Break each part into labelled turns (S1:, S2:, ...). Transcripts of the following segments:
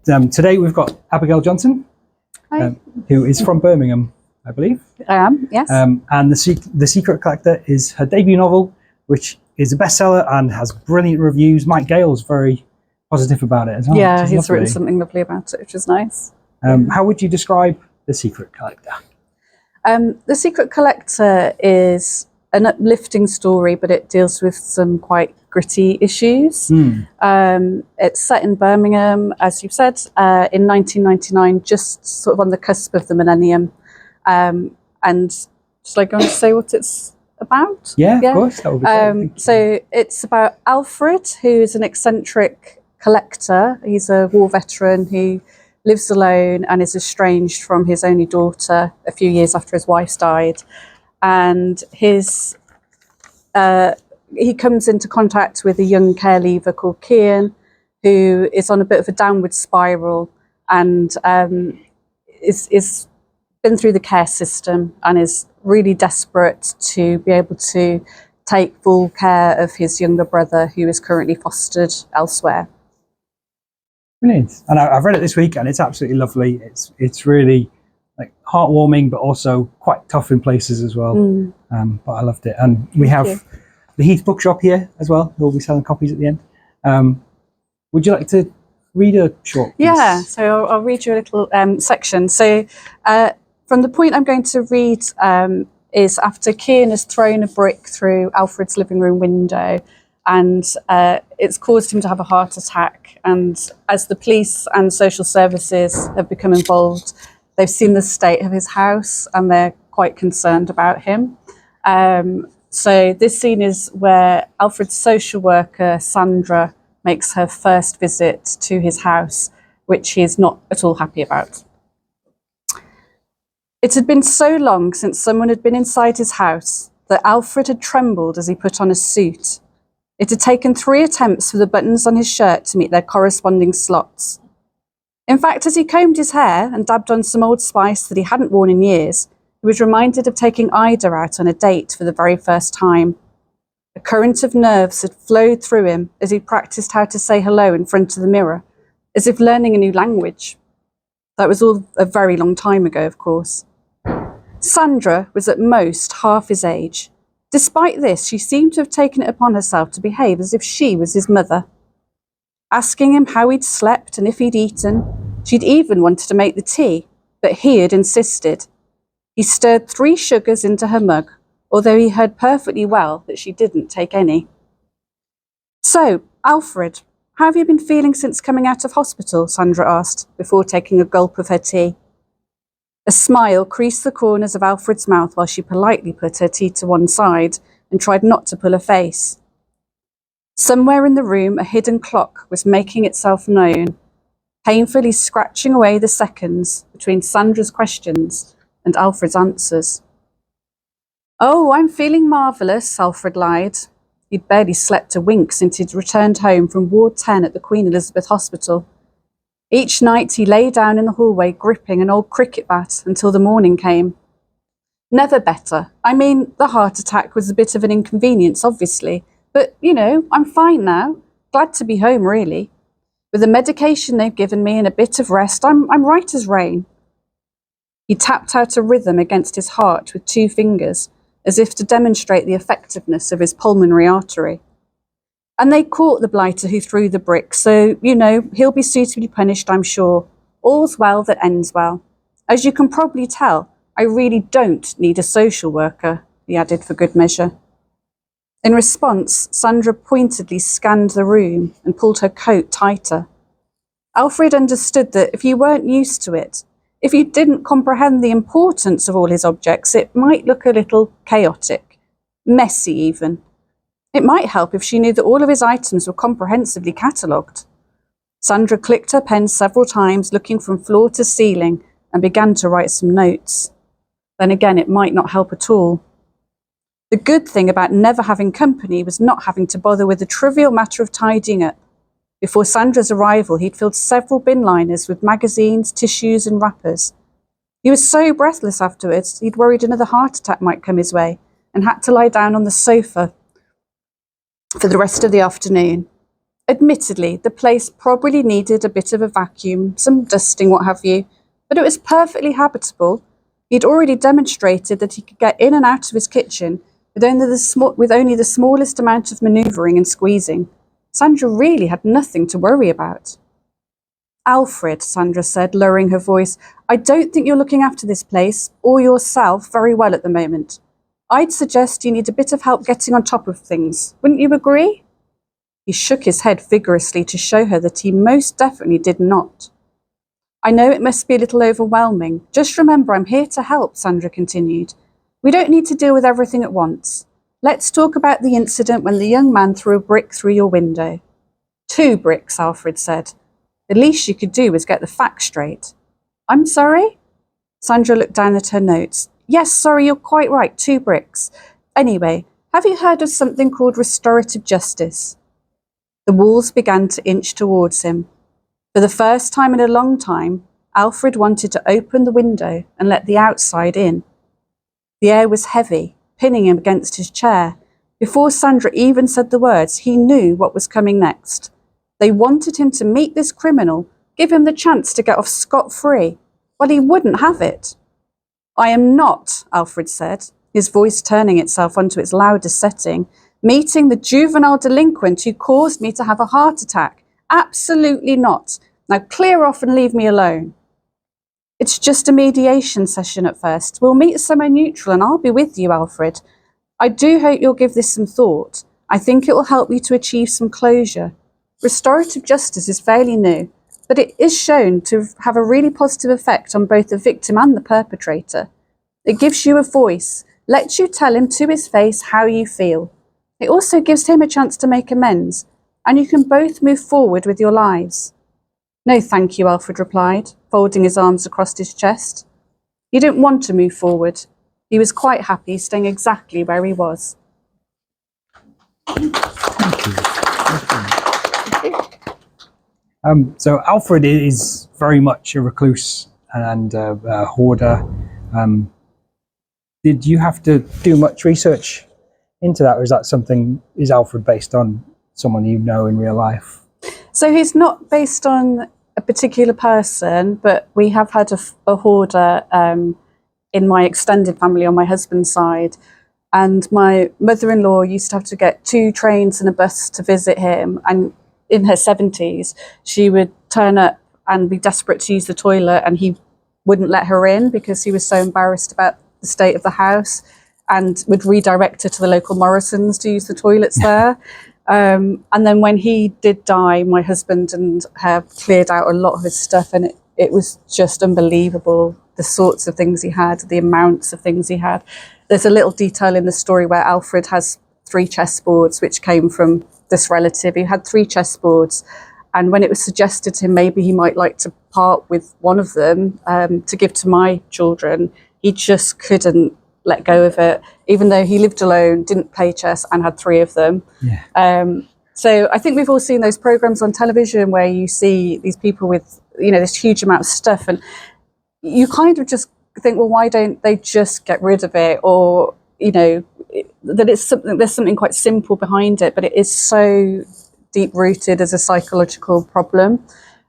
S1: Today we've got Abigail Johnson, who is from Birmingham, I believe.
S2: I am, yes.
S1: And The Secret Collector is her debut novel, which is a bestseller and has brilliant reviews. Mike Gale's very positive about it as well.
S2: Yeah, he's written something lovely about it, which is nice.
S1: How would you describe The Secret Collector?
S2: The Secret Collector is an uplifting story, but it deals with some quite gritty issues. It's set in Birmingham, as you've said, in 1999, just sort of on the cusp of the millennium. And just like going to say what it's about?
S1: Yeah, of course. That would be great.
S2: So it's about Alfred, who's an eccentric collector. He's a war veteran who lives alone and is estranged from his only daughter a few years after his wife's died. And he comes into contact with a young care leaver called Kian, who is on a bit of a downward spiral and is been through the care system and is really desperate to be able to take full care of his younger brother, who is currently fostered elsewhere.
S1: Brilliant. And I've read it this week, and it's absolutely lovely. It's really like heartwarming, but also quite tough in places as well. But I loved it. And we have the Heath Bookshop here as well. We'll be selling copies at the end. Would you like to read a short piece?
S2: Yeah, so I'll read you a little section. So from the point I'm going to read is after Kian has thrown a brick through Alfred's living room window, and it's caused him to have a heart attack. And as the police and social services have become involved, they've seen the state of his house and they're quite concerned about him. So this scene is where Alfred's social worker, Sandra, makes her first visit to his house, which he is not at all happy about. It had been so long since someone had been inside his house that Alfred had trembled as he put on a suit. It had taken 3 attempts for the buttons on his shirt to meet their corresponding slots. In fact, as he combed his hair and dabbed on some Old Spice that he hadn't worn in years, he was reminded of taking Ida out on a date for the very first time. A current of nerves had flowed through him as he practiced how to say hello in front of the mirror, as if learning a new language. That was all a very long time ago, of course. Sandra was at most half his age. Despite this, she seemed to have taken it upon herself to behave as if she was his mother. Asking him how he'd slept and if he'd eaten, she'd even wanted to make the tea, but he had insisted. He stirred 3 sugars into her mug, although he heard perfectly well that she didn't take any. So, Alfred, how have you been feeling since coming out of hospital? Sandra asked, before taking a gulp of her tea. A smile creased the corners of Alfred's mouth while she politely put her tea to one side and tried not to pull a face. Somewhere in the room, a hidden clock was making itself known, painfully scratching away the seconds between Sandra's questions and Alfred's answers. Oh, I'm feeling marvellous, Alfred lied. He'd barely slept a wink since he'd returned home from Ward 10 at the Queen Elizabeth Hospital. Each night he lay down in the hallway gripping an old cricket bat until the morning came. Never better. I mean, the heart attack was a bit of an inconvenience, obviously, but, I'm fine now. Glad to be home, really. With the medication they've given me and a bit of rest, I'm right as rain. He tapped out a rhythm against his heart with 2 fingers, as if to demonstrate the effectiveness of his pulmonary artery. And they caught the blighter who threw the brick, so, he'll be suitably punished, I'm sure. All's well that ends well. As you can probably tell, I really don't need a social worker, he added for good measure. In response, Sandra pointedly scanned the room and pulled her coat tighter. Alfred understood that if you weren't used to it, if you didn't comprehend the importance of all his objects, it might look a little chaotic, messy even. It might help if she knew that all of his items were comprehensively catalogued. Sandra clicked her pen several times, looking from floor to ceiling, and began to write some notes. Then again, it might not help at all. The good thing about never having company was not having to bother with the trivial matter of tidying up. Before Sandra's arrival, he'd filled several bin liners with magazines, tissues, and wrappers. He was so breathless afterwards, he'd worried another heart attack might come his way, and had to lie down on the sofa for the rest of the afternoon. Admittedly, the place probably needed a bit of a vacuum, some dusting, what have you, but it was perfectly habitable. He'd already demonstrated that he could get in and out of his kitchen with only the smallest amount of manoeuvring and squeezing. Sandra really had nothing to worry about. Alfred, Sandra said, lowering her voice, I don't think you're looking after this place, or yourself, very well at the moment. I'd suggest you need a bit of help getting on top of things. Wouldn't you agree? He shook his head vigorously to show her that he most definitely did not. I know it must be a little overwhelming. Just remember, I'm here to help, Sandra continued. We don't need to deal with everything at once. Let's talk about the incident when the young man threw a brick through your window. 2 bricks, Alfred said. The least you could do was get the facts straight. I'm sorry? Sandra looked down at her notes. Yes, sorry, you're quite right, 2 bricks. Anyway, have you heard of something called restorative justice? The walls began to inch towards him. For the first time in a long time, Alfred wanted to open the window and let the outside in. The air was heavy, pinning him against his chair. Before Sandra even said the words, he knew what was coming next. They wanted him to meet this criminal, give him the chance to get off scot-free. Well, he wouldn't have it. I am not, Alfred said, his voice turning itself onto its loudest setting, meeting the juvenile delinquent who caused me to have a heart attack. Absolutely not. Now clear off and leave me alone. It's just a mediation session at first. We'll meet somewhere neutral and I'll be with you, Alfred. I do hope you'll give this some thought. I think it will help you to achieve some closure. Restorative justice is fairly new, but it is shown to have a really positive effect on both the victim and the perpetrator. It gives you a voice, lets you tell him to his face how you feel. It also gives him a chance to make amends, and you can both move forward with your lives. No, thank you, Alfred replied, folding his arms across his chest. He didn't want to move forward. He was quite happy staying exactly where he was.
S1: So Alfred is very much a recluse and a hoarder. Did you have to do much research into that, or is Alfred based on someone you know in real life?
S2: So he's not based on a particular person, but we have had a hoarder in my extended family on my husband's side. And my mother-in-law used to have to get 2 trains and a bus to visit him. And in her 70s, she would turn up and be desperate to use the toilet, and he wouldn't let her in because he was so embarrassed about the state of the house, and would redirect her to the local Morrisons to use the toilets there. And then when he did die, my husband and her cleared out a lot of his stuff, and it was just unbelievable, the sorts of things he had, the amounts of things he had. There's a little detail in the story where Alfred has 3 chessboards, which came from this relative. He had 3 chessboards, and when it was suggested to him maybe he might like to part with one of them to give to my children, he just couldn't let go of it, even though he lived alone, didn't play chess, and had 3 of them.
S1: Yeah.
S2: So I think we've all seen those programs on television where you see these people with, this huge amount of stuff, and you kind of just think, well, why don't they just get rid of it? Or, that there's something quite simple behind it, but it is so deep rooted as a psychological problem.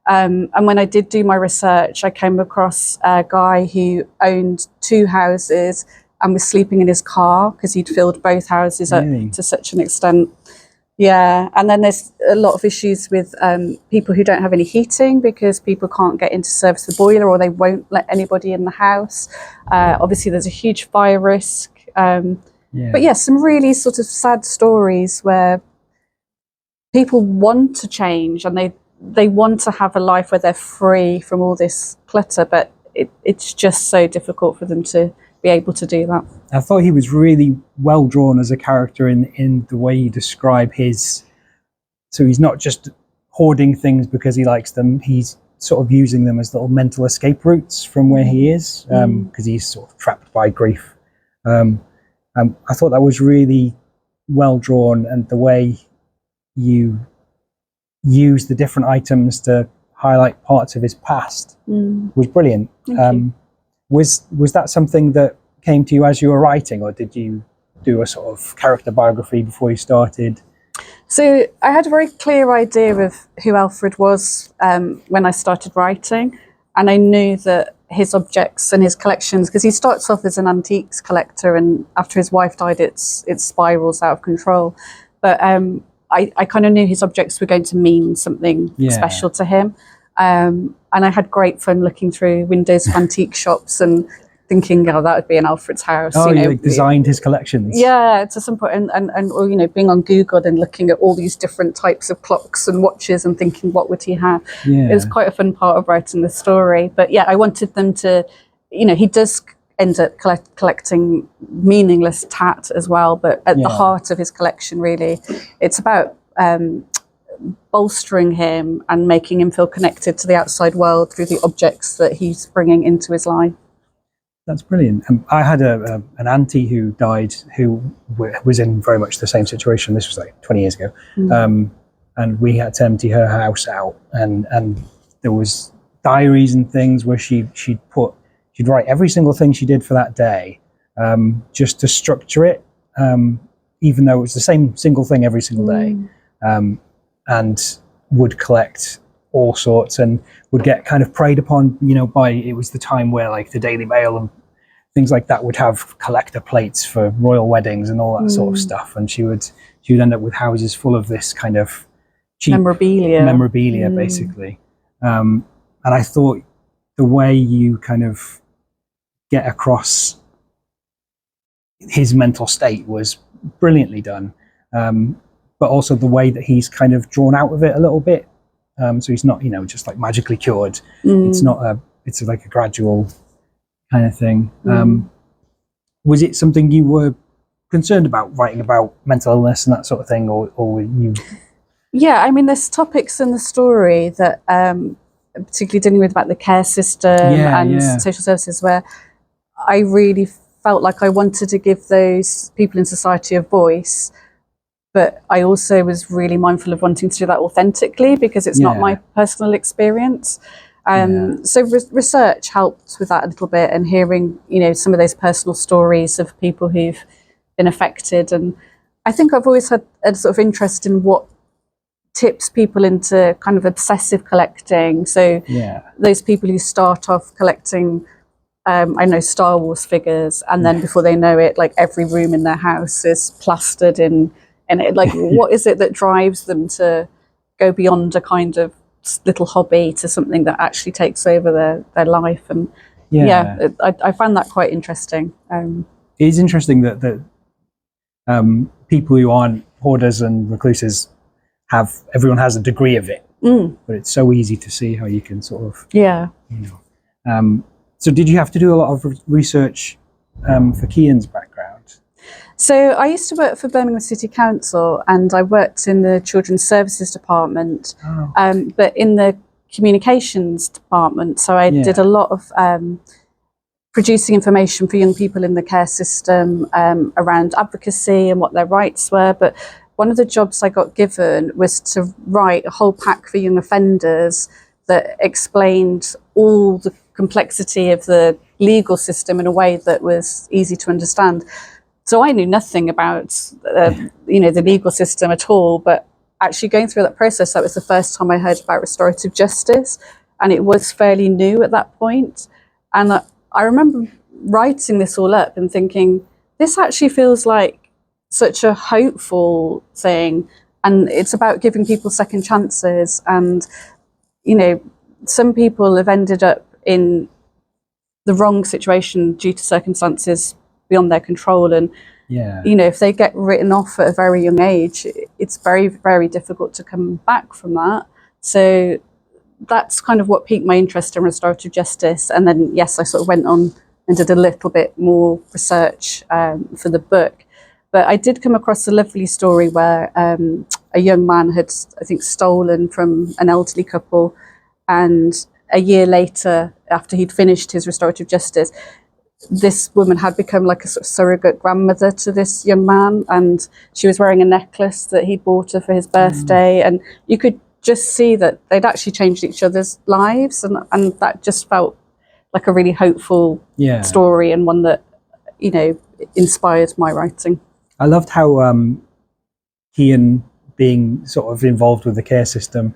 S2: And when I did do my research, I came across a guy who owned 2 houses and was sleeping in his car because he'd filled both houses up to such an extent. Yeah, and then there's a lot of issues with people who don't have any heating because people can't get in to service the boiler, or they won't let anybody in the house. Obviously, there's a huge fire risk. But yeah, some really sort of sad stories where people want to change and they want to have a life where they're free from all this clutter, but it's just so difficult for them to be able to do that.
S1: I thought he was really well drawn as a character in the way you describe his. So he's not just hoarding things because he likes them. He's sort of using them as little mental escape routes from where he is, because he's sort of trapped by grief. I thought that was really well drawn, and the way you use the different items to highlight parts of his past was brilliant. Was that something that came to you as you were writing, or did you do a sort of character biography before you started?
S2: So I had a very clear idea of who Alfred was when I started writing, and I knew that his objects and his collections, because he starts off as an antiques collector, and after his wife died, it spirals out of control. But I kind of knew his objects were going to mean something special to him, and I had great fun looking through windows of antique shops and thinking, oh, that would be in Alfred's house.
S1: Oh, you like designed his collections?
S2: Yeah, to some point, and or, you know, being on Google and looking at all these different types of clocks and watches and thinking, what would he have? It was quite a fun part of writing the story. But yeah, I wanted them to, you know, he does end up collecting meaningless tat as well, but at the heart of his collection, really, it's about bolstering him and making him feel connected to the outside world through the objects that he's bringing into his life.
S1: That's brilliant. I had an auntie who died who was in very much the same situation. This was like 20 years ago. And we had to empty her house out. And there was diaries and things where she'd write every single thing she did for that day, just to structure it, even though it was the same single thing every single day, and would collect all sorts and would get kind of preyed upon, you know, by, it was the time where like the Daily Mail and things like that would have collector plates for royal weddings and all that sort of stuff, and she would end up with houses full of this kind of cheap memorabilia basically. And I thought the way you kind of get across his mental state was brilliantly done, but also the way that he's kind of drawn out of it a little bit. So he's not, you know, just like magically cured. It's not it's like a gradual kind of thing. Was it something you were concerned about, writing about mental illness and that sort of thing, or were you? Yeah,
S2: I mean, there's topics in the story that, particularly dealing with about the care system and social services, where I really felt like I wanted to give those people in society a voice. But I also was really mindful of wanting to do that authentically, because it's not my personal experience. So research helped with that a little bit, and hearing, you know, some of those personal stories of people who've been affected. And I think I've always had a sort of interest in what tips people into kind of obsessive collecting. So those people who start off collecting, I know, Star Wars figures, and then before they know it, like every room in their house is plastered in. And it, like, what is it that drives them to go beyond a kind of little hobby to something that actually takes over their life? And I found that quite interesting.
S1: It is interesting that people who aren't hoarders and recluses everyone has a degree of it, but it's so easy to see how you can sort of, you know. So did you have to do a lot of research for Cian's background?
S2: So I used to work for Birmingham City Council, and I worked in the Children's Services Department, but in the Communications Department. So I did a lot of producing information for young people in the care system around advocacy and what their rights were. But one of the jobs I got given was to write a whole pack for young offenders that explained all the complexity of the legal system in a way that was easy to understand. So I knew nothing about, you know, the legal system at all, but actually going through that process, that was the first time I heard about restorative justice, and it was fairly new at that point. And I remember writing this all up and thinking, this actually feels like such a hopeful thing, and it's about giving people second chances. And, you know, some people have ended up in the wrong situation due to circumstances beyond their control, and you know, if they get written off at a very young age, it's very, very difficult to come back from that. So that's kind of what piqued my interest in restorative justice. And then I sort of went on and did a little bit more research for the book. But I did come across a lovely story where a young man had, I think, stolen from an elderly couple, and a year later, after he'd finished his restorative justice, this woman had become like a sort of surrogate grandmother to this young man, and she was wearing a necklace that he bought her for his birthday, and you could just see that they'd actually changed each other's lives, and that just felt like a really hopeful story, and one that, you know, inspired my writing.
S1: I loved how Cian being sort of involved with the care system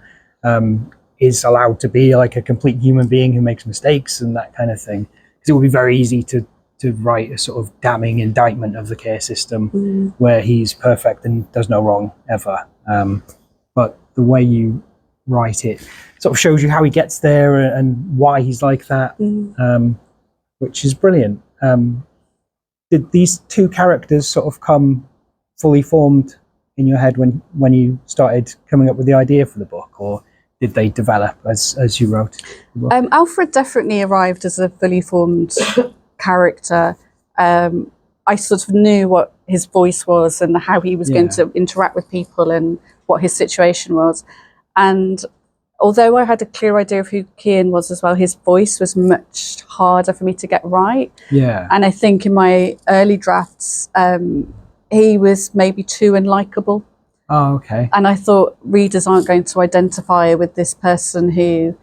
S1: is allowed to be like a complete human being who makes mistakes and that kind of thing. Because it would be very easy to write a sort of damning indictment of the care system where he's perfect and does no wrong ever. But the way you write it sort of shows you how he gets there and why he's like that, which is brilliant. Did these two characters sort of come fully formed in your head when you started coming up with the idea for the book, or did they develop as you wrote the book?
S2: Alfred definitely arrived as a fully formed character. I sort of knew what his voice was and how he was going to interact with people and what his situation was. And although I had a clear idea of who Kian was as well, his voice was much harder for me to get right.
S1: Yeah.
S2: And I think in my early drafts, he was maybe too unlikable.
S1: Oh, okay.
S2: And I thought readers aren't going to identify with this person who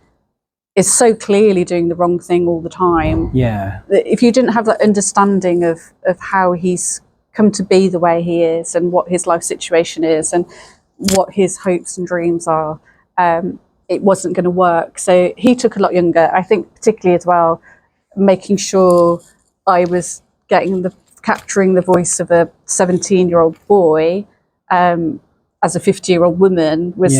S2: is so clearly doing the wrong thing all the time.
S1: Yeah.
S2: If you didn't have that understanding of how he's come to be the way he is and what his life situation is and what his hopes and dreams are, it wasn't going to work. So he took a lot younger. I think particularly as well, making sure I was capturing the voice of a 17-year-old boy as a 50-year-old woman was,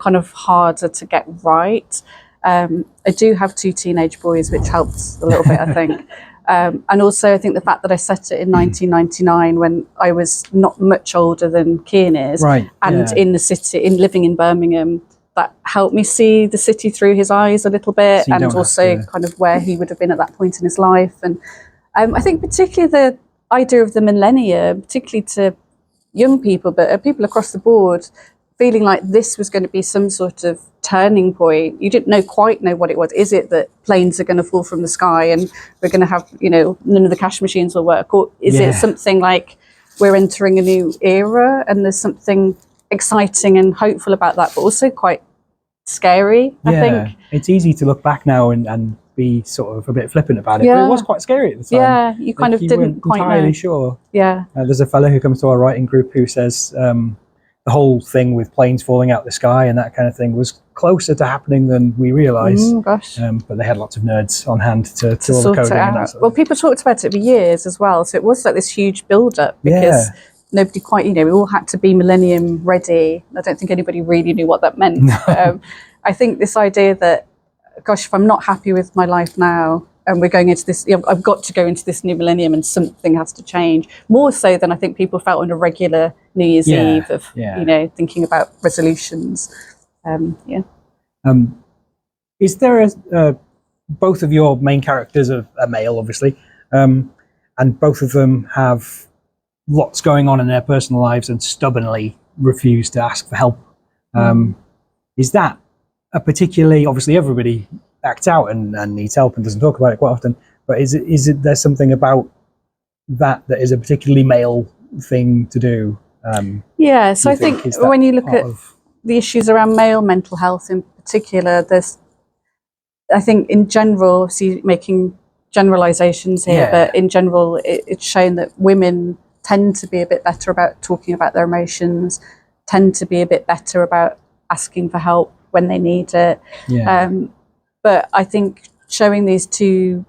S2: kind of harder to get right. I do have 2 teenage boys, which helps a little bit, I think. And also, I think the fact that I set it in 1999 when I was not much older than Kian is,
S1: right,
S2: and in the city, living in Birmingham, that helped me see the city through his eyes a little bit,
S1: so
S2: and also kind of where he would have been at that point in his life. And I think particularly the idea of the millennium, particularly to young people, but people across the board, feeling like this was going to be some sort of turning point. You didn't quite know what it was. Is it that planes are going to fall from the sky and we're going to have, none of the cash machines will work? Or is it something like we're entering a new era and there's something exciting and hopeful about that, but also quite scary, I think.
S1: It's easy to look back now and be sort of a bit flippant about it, but it was quite scary at the time.
S2: Yeah, you kind of didn't quite
S1: entirely
S2: know.
S1: Sure.
S2: Yeah.
S1: There's a fellow who comes to our writing group who says the whole thing with planes falling out the sky and that kind of thing was closer to happening than we realised.
S2: Gosh.
S1: But they had lots of nerds on hand to all the
S2: sort
S1: coding
S2: it out.
S1: and that sort of
S2: Well, people talked about it for years as well, so it was like this huge build-up because nobody quite, we all had to be millennium ready. I don't think anybody really knew what that meant.
S1: No.
S2: I think this idea that, gosh, if I'm not happy with my life now and we're going into this, I've got to go into this new millennium and something has to change, more so than I think people felt on a regular New Year's Eve of, thinking about resolutions.
S1: Is there both of your main characters are male, obviously, and both of them have lots going on in their personal lives and stubbornly refuse to ask for help. Is that a particularly, obviously everybody acts out and needs help and doesn't talk about it quite often, but is it there's something about that is a particularly male thing to do?
S2: So I think when you look at the issues around male mental health in particular, I think in general, obviously making generalizations here, but in general, it's shown that women tend to be a bit better about talking about their emotions, tend to be a bit better about asking for help when they need it. But I think showing these 2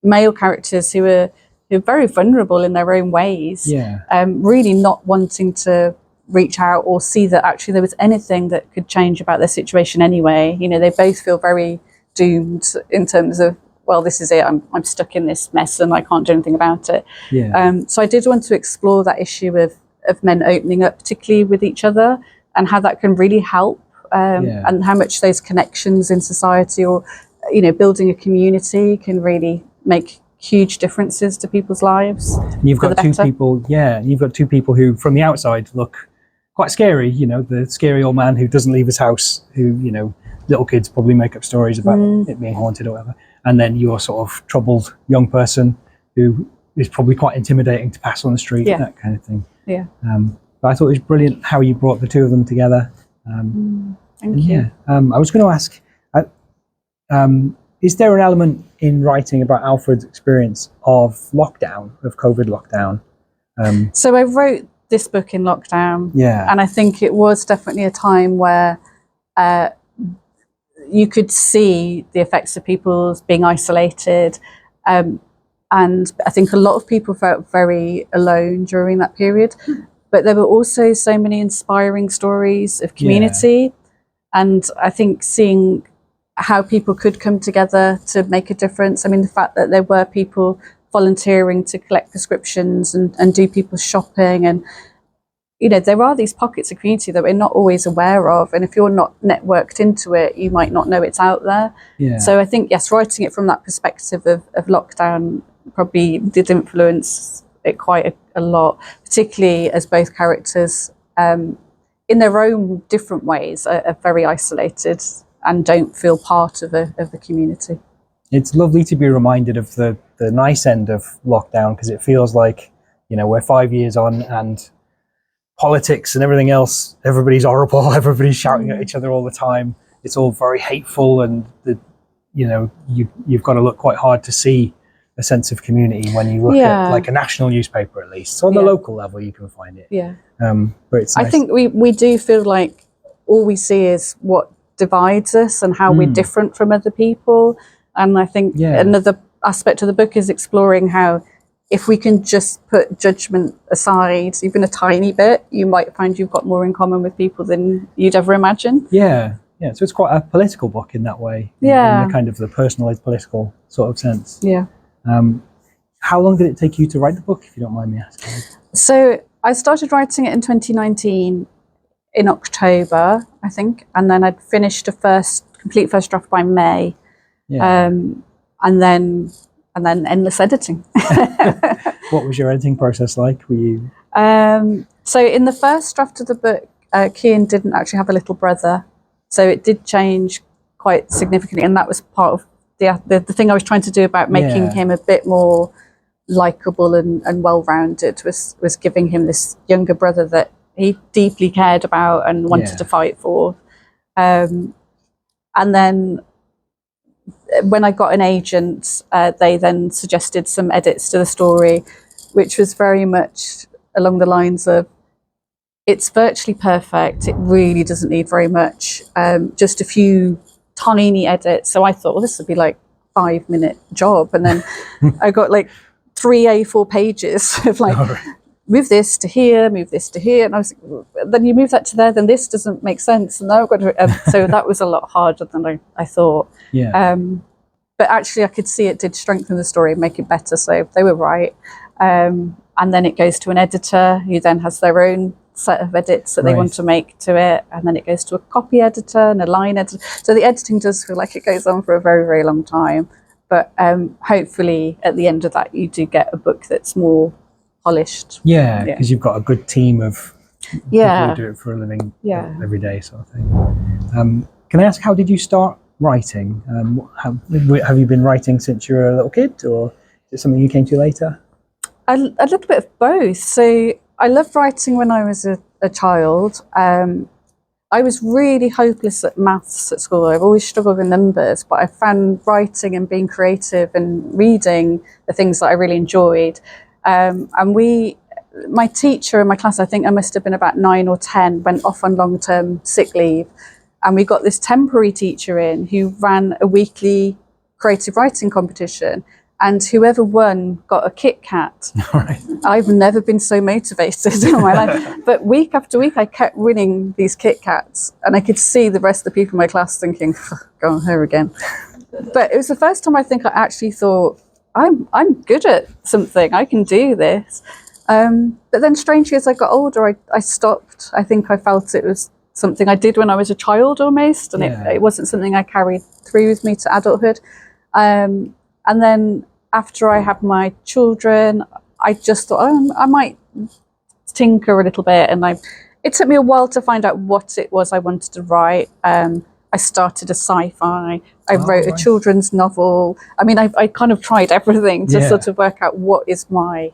S2: male characters who are very vulnerable in their own ways, really not wanting to reach out or see that actually there was anything that could change about their situation anyway. They both feel very doomed in terms of, well, this is it, I'm stuck in this mess and I can't do anything about it. So I did want to explore that issue of men opening up, particularly with each other, and how that can really help, and how much those connections in society or, building a community can really make huge differences to people's lives.
S1: And you've got 2 people, you've got 2 people who from the outside look quite scary, the scary old man who doesn't leave his house, who, little kids probably make up stories about it being haunted or whatever. And then you're sort of troubled young person who is probably quite intimidating to pass on the street, that kind of thing. But I thought it was brilliant how you brought the 2 of them together.
S2: Thank you.
S1: I was going to ask, is there an element in writing about Alfred's experience of COVID lockdown?
S2: So I wrote this book in lockdown.
S1: Yeah.
S2: And I think it was definitely a time where you could see the effects of people being isolated. And I think a lot of people felt very alone during that period. But there were also so many inspiring stories of community. And I think seeing how people could come together to make a difference. I mean, the fact that there were people volunteering to collect prescriptions and do people's shopping. And, you know, there are these pockets of community that we're not always aware of. And if you're not networked into it, you might not know it's out there. Yeah. So I think, yes, writing it from that perspective of lockdown probably did influence it quite a lot, particularly as both characters, in their own different ways, are very isolated and don't feel part of the community.
S1: It's lovely to be reminded of the nice end of lockdown, because it feels like, you know, we're 5 years on and politics and everything else, everybody's horrible, everybody's shouting at each other all the time. It's all very hateful, and you've got to look quite hard to see a sense of community when you look at like a national newspaper, at least. So on the local level you can find it. Yeah. But it's nice.
S2: I think we do feel like all we see is what divides us and how we're different from other people. And I think another aspect of the book is exploring how, if we can just put judgment aside, even a tiny bit, you might find you've got more in common with people than you'd ever imagine.
S1: Yeah. Yeah. So it's quite a political book in that way.
S2: Yeah.
S1: In the kind of the personalized political sort of sense.
S2: Yeah.
S1: How long did it take you to write the book, if you don't mind me asking?
S2: So I started writing it in 2019 in October, I think, and then I'd finished a complete first draft by May. Yeah. And then endless editing.
S1: What was your editing process like? Were you?
S2: So in the first draft of the book, Cian didn't actually have a little brother, so it did change quite significantly, and that was part of the thing I was trying to do about making him a bit more likable and well-rounded, was giving him this younger brother that he deeply cared about and wanted to fight for. And then when I got an agent, they then suggested some edits to the story, which was very much along the lines of, it's virtually perfect, it really doesn't need very much, just a few tiny edits. So I thought, well, this would be like 5-minute job. And then I got like 3 A4 pages of like, move this to here, move this to here. And I was like, then you move that to there, then this doesn't make sense. And now I've got to, so that was a lot harder than I thought. Yeah. But actually I could see it did strengthen the story and make it better. So they were right. And then it goes to an editor who then has their own set of edits that they want to make to it, and then it goes to a copy editor and a line editor. So the editing does feel like it goes on for a very, very long time, but hopefully at the end of that you do get a book that's more polished.
S1: Yeah, because you've got a good team of people who do it for a living every day, sort of thing. Can I ask, how did you start writing? Have you been writing since you were a little kid, or is it something you came to later?
S2: A little bit of both. So I loved writing when I was a child. I was really hopeless at maths at school. I've always struggled with numbers, but I found writing and being creative and reading the things that I really enjoyed. And my teacher in my class, I think I must have been about 9 or 10, went off on long-term sick leave. And we got this temporary teacher in who ran a weekly creative writing competition. And whoever won got a Kit Kat. Right. I've never been so motivated in my life. But week after week, I kept winning these Kit Kats. And I could see the rest of the people in my class thinking, go on, her again. But it was the first time I think I actually thought, I'm good at something. I can do this. But then strangely, as I got older, I stopped. I think I felt it was something I did when I was a child almost. And it wasn't something I carried through with me to adulthood. And then after I had my children, I just thought, I might tinker a little bit. And it took me a while to find out what it was I wanted to write. I started a sci-fi. I wrote a children's novel. I mean, I kind of tried everything to sort of work out what is my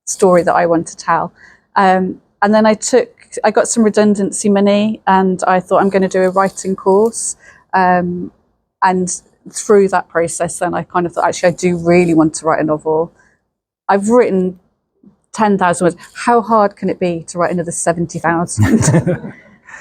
S2: story that I want to tell. And then I got some redundancy money, and I thought I'm going to do a writing course. And through that process, then I kind of thought, actually, I do really want to write a novel. I've written 10,000 words. How hard can it be to write another 70,000?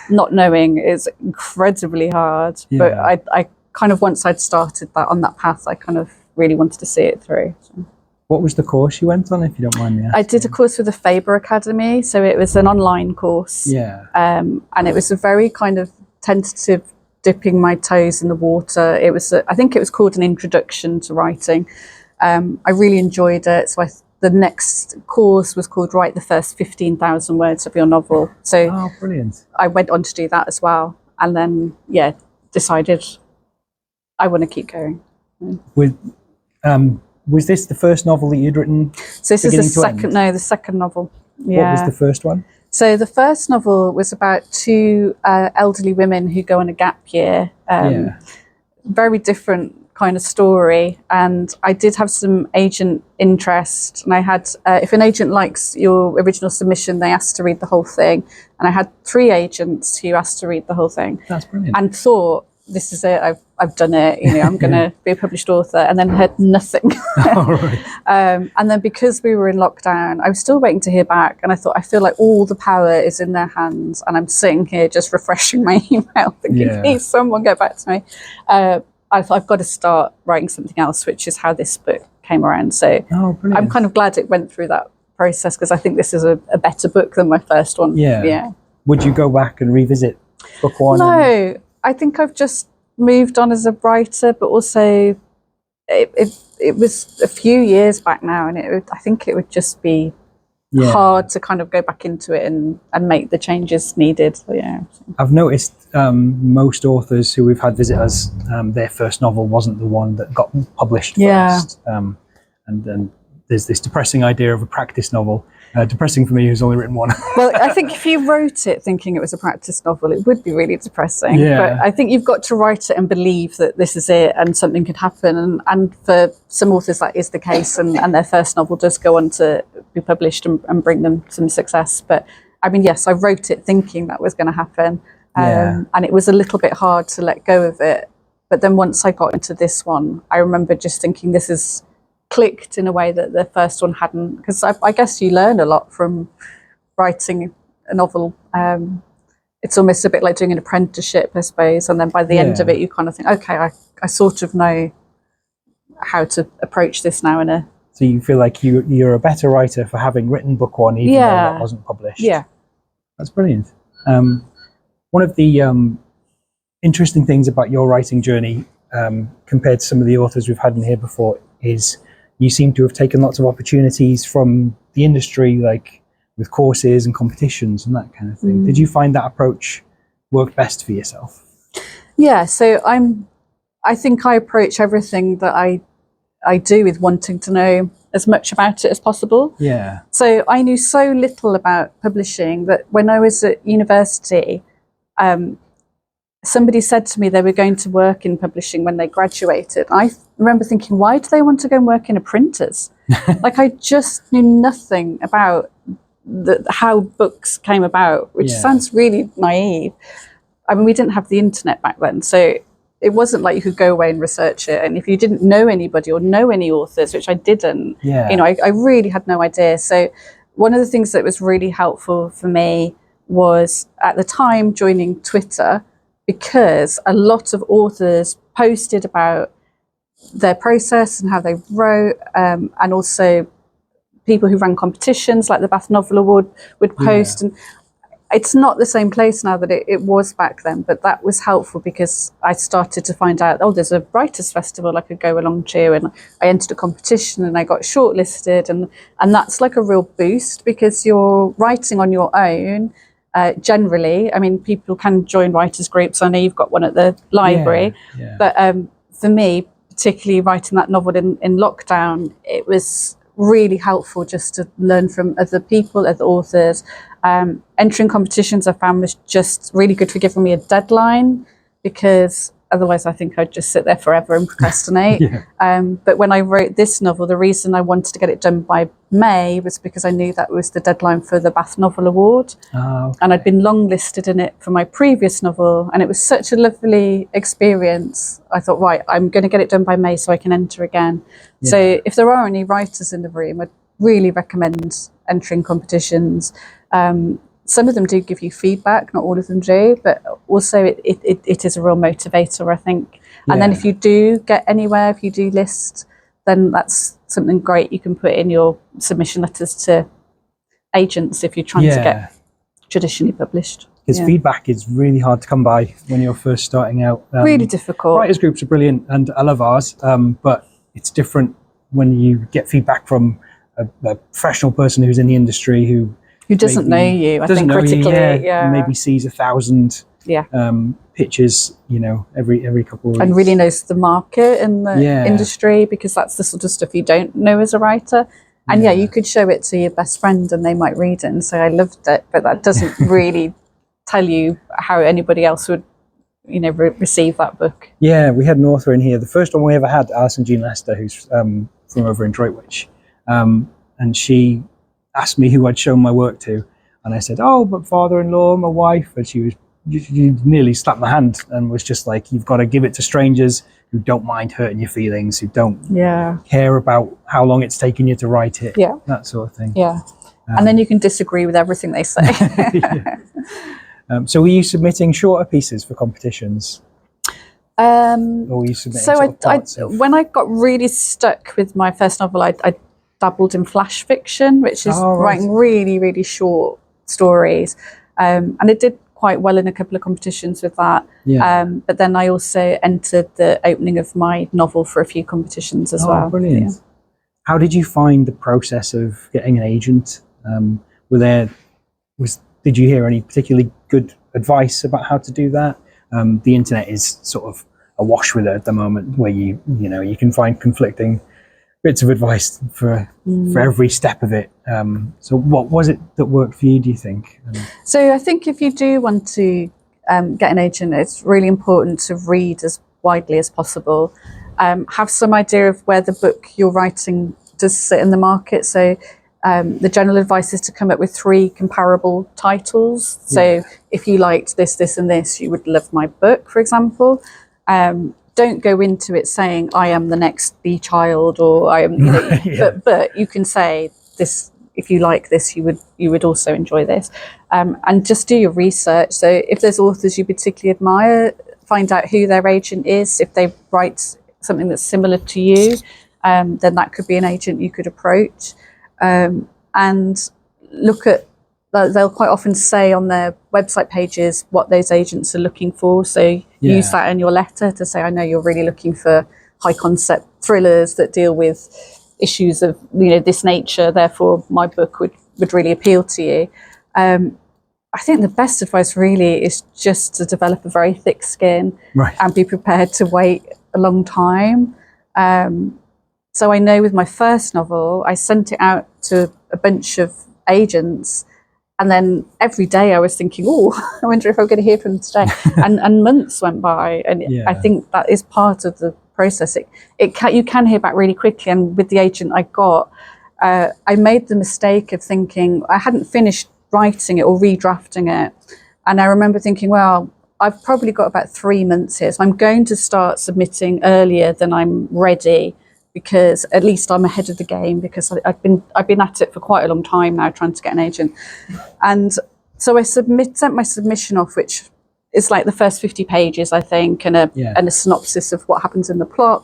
S2: Not knowing is incredibly hard.
S1: Yeah.
S2: But I kind of, once I'd started that on that path, I kind of really wanted to see it through. So.
S1: What was the course you went on, if you don't mind me asking?
S2: I did a course with the Faber Academy, so it was an online course.
S1: Yeah.
S2: And it was a very kind of tentative dipping my toes in the water. It was, I think it was called an introduction to writing. I really enjoyed it. So the next course was called Write the First 15,000 Words of Your Novel. So
S1: brilliant.
S2: I went on to do that as well. And then, decided I want to keep going.
S1: Was this the first novel that you'd written?
S2: So this is the second novel. Yeah.
S1: What was the first one?
S2: So the first novel was about two elderly women who go on a gap year. Very different kind of story. And I did have some agent interest. And I had, if an agent likes your original submission, they asked to read the whole thing. And I had 3 agents who asked to read the whole thing.
S1: That's brilliant.
S2: And thought, this is it, I've done it, I'm going to be a published author, and then heard nothing.
S1: Right.
S2: And then because we were in lockdown, I was still waiting to hear back, and I thought, I feel like all the power is in their hands, and I'm sitting here just refreshing my email thinking, please someone get back to me. I thought, I've got to start writing something else, which is how this book came around. So I'm kind of glad it went through that process, because I think this is a better book than my first one. Yeah.
S1: Would you go back and revisit book one?
S2: No. I think I've just moved on as a writer, but also it was a few years back now, and I think it would just be hard to kind of go back into it and make the changes needed. So,
S1: I've noticed most authors who we've had visit us, their first novel wasn't the one that got published first. And then there's this depressing idea of a practice novel. Depressing for me, who's only written one.
S2: Well, I think if you wrote it thinking it was a practice novel, it would be really depressing. But I think you've got to write it and believe that this is it and something could happen. And for some authors, that is the case. And their first novel does go on to be published and bring them some success. But I mean, yes, I wrote it thinking that was going to happen. And it was a little bit hard to let go of it. But then once I got into this one, I remember just thinking this is clicked in a way that the first one hadn't, because I guess you learn a lot from writing a novel. It's almost a bit like doing an apprenticeship, I suppose, and then by the end of it you kind of think, okay, I sort of know how to approach this now.
S1: So you feel like you're a better writer for having written book one, even though that wasn't published. That's brilliant. One of the interesting things about your writing journey compared to some of the authors we've had in here before is you seem to have taken lots of opportunities from the industry, like with courses and competitions and that kind of thing. Did you find that approach worked best for yourself?
S2: Yeah, so I think I approach everything that I do with wanting to know as much about it as possible.
S1: Yeah. So
S2: I knew so little about publishing that when I was at university, somebody said to me they were going to work in publishing when they graduated. I remember thinking, why do they want to go and work in a printer's? Like, I just knew nothing about how books came about, which sounds really naive. I mean, we didn't have the internet back then, so it wasn't like you could go away and research it. And if you didn't know anybody or know any authors, which I didn't, I really had no idea. So one of the things that was really helpful for me was, at the time, joining Twitter, because a lot of authors posted about their process and how they wrote, and also people who ran competitions like the Bath Novel Award would post. And it's not the same place now that it was back then, but that was helpful because I started to find out, there's a writers' festival I could go along to, and I entered a competition and I got shortlisted, and that's like a real boost because you're writing on your own. Generally, I mean, people can join writers' groups. I know you've got one at the library, but for me, particularly writing that novel in lockdown, it was really helpful just to learn from other people, other authors. Entering competitions I found was just really good for giving me a deadline, because otherwise I think I'd just sit there forever and procrastinate. But when I wrote this novel, the reason I wanted to get it done by May was because I knew that was the deadline for the Bath Novel Award. And I'd been longlisted in it for my previous novel, and it was such a lovely experience. I thought, right, I'm going to get it done by May so I can enter again. So if there are any writers in the room, I'd really recommend entering competitions. Some of them do give you feedback, not all of them do, but also it is a real motivator, I think. And then if you do get anywhere, if you do list, then that's something great you can put in your submission letters to agents if you're trying to get traditionally published.
S1: Because feedback is really hard to come by when you're first starting out.
S2: Really difficult.
S1: Writers groups are brilliant, and I love ours, but it's different when you get feedback from a professional person who's in the industry who
S2: doesn't know you, I think, critically.
S1: Maybe sees 1,000 pitches, every couple of weeks.
S2: And really knows the market and the industry, because that's the sort of stuff you don't know as a writer. And you could show it to your best friend and they might read it and say, I loved it, but that doesn't really tell you how anybody else would, receive that book. Yeah,
S1: we had an author in here. The first one we ever had, Alison Jean Lester, who's from over in Droitwich. And she asked me who I'd shown my work to. And I said, oh, my father-in-law, my wife. And she nearly slapped my hand and was just like, you've got to give it to strangers who don't mind hurting your feelings, who don't care about how long it's taken you to write it, that sort of thing.
S2: Yeah. And then you can disagree with everything they say.
S1: So were you submitting shorter pieces for competitions? Or were you submitting
S2: when I got really stuck with my first novel, I dabbled in flash fiction, which is writing really, really short stories. And it did quite well in a couple of competitions with that. But then I also entered the opening of my novel for a few competitions as well.
S1: Brilliant. How did you find the process of getting an agent? Did you hear any particularly good advice about how to do that? The internet is sort of awash with it at the moment, where you can find conflicting bits of advice for every step of it. So what was it that worked for you, do you think?
S2: So I think if you do want to get an agent, it's really important to read as widely as possible. Have some idea of where the book you're writing does sit in the market. So the general advice is to come up with 3 comparable titles. So if you liked this, this and this, you would love my book, for example. Don't go into it saying I am the next Bee Child, or I am, but you can say this. If you like this, you would also enjoy this, and just do your research. So if there's authors you particularly admire, find out who their agent is. If they write something that's similar to you, then that could be an agent you could approach, and look at. They'll quite often say on their website pages what those agents are looking for. So use that in your letter to say, I know you're really looking for high concept thrillers that deal with issues of this nature. Therefore, my book would really appeal to you. I think the best advice really is just to develop a very thick skin and be prepared to wait a long time. So I know with my first novel, I sent it out to a bunch of agents. And then every day I was thinking, I wonder if I'm going to hear from them today. and months went by. And I think that is part of the process. You can hear back really quickly. And with the agent I got, I made the mistake of thinking I hadn't finished writing it or redrafting it. And I remember thinking, well, I've probably got about 3 months here. So I'm going to start submitting earlier than I'm ready, because at least I'm ahead of the game, because I've been at it for quite a long time now trying to get an agent. And so I sent my submission off, which is like the first 50 pages, I think, and a synopsis of what happens in the plot.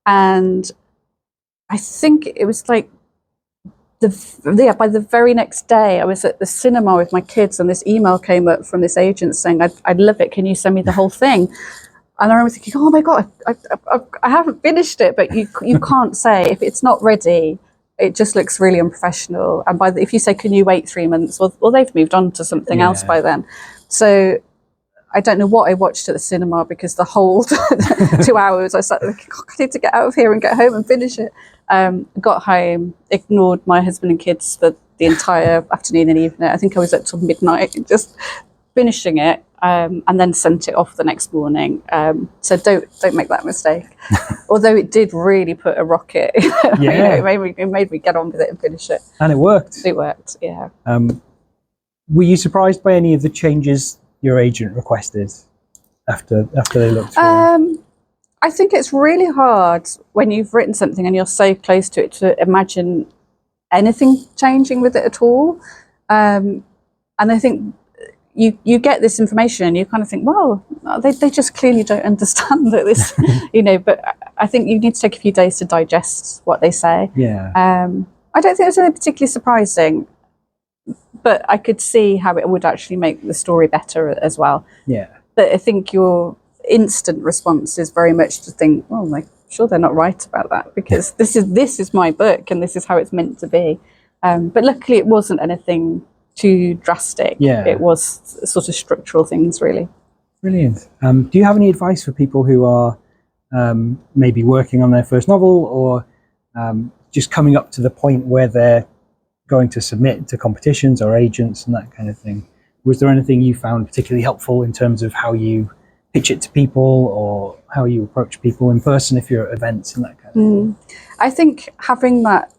S2: And I think it was like by the very next day, I was at the cinema with my kids, and this email came up from this agent saying, I'd love it. Can you send me the whole thing? And I remember thinking, oh my God, I haven't finished it, but you can't say if it's not ready. It just looks really unprofessional. And if you say, can you wait 3 months? Well, they've moved on to something else by then. So I don't know what I watched at the cinema, because the whole 2 hours I sat there thinking, I need to get out of here and get home and finish it. Got home, ignored my husband and kids for the entire afternoon and evening. I think I was up till midnight just finishing it. And then sent it off the next morning. So don't make that mistake. Although it did really put a rocket. It made me get on with it and finish it.
S1: And it worked.
S2: It worked, yeah.
S1: Were you surprised by any of the changes your agent requested after they looked through?
S2: I think it's really hard when you've written something and you're so close to it to imagine anything changing with it at all. And I think you get this information and you kind of think, well, they just clearly don't understand that this, but I think you need to take a few days to digest what they say.
S1: Yeah.
S2: I don't think it was anything particularly surprising, but I could see how it would actually make the story better as well.
S1: Yeah.
S2: But I think your instant response is very much to think, well, like, sure, they're not right about that, because this is my book and this is how it's meant to be. But luckily it wasn't anything too drastic.
S1: Yeah.
S2: It was sort of structural things, really.
S1: Brilliant. Do you have any advice for people who are maybe working on their first novel, or just coming up to the point where they're going to submit to competitions or agents and that kind of thing? Was there anything you found particularly helpful in terms of how you pitch it to people, or how you approach people in person if you're at events and that kind of thing?
S2: I think having that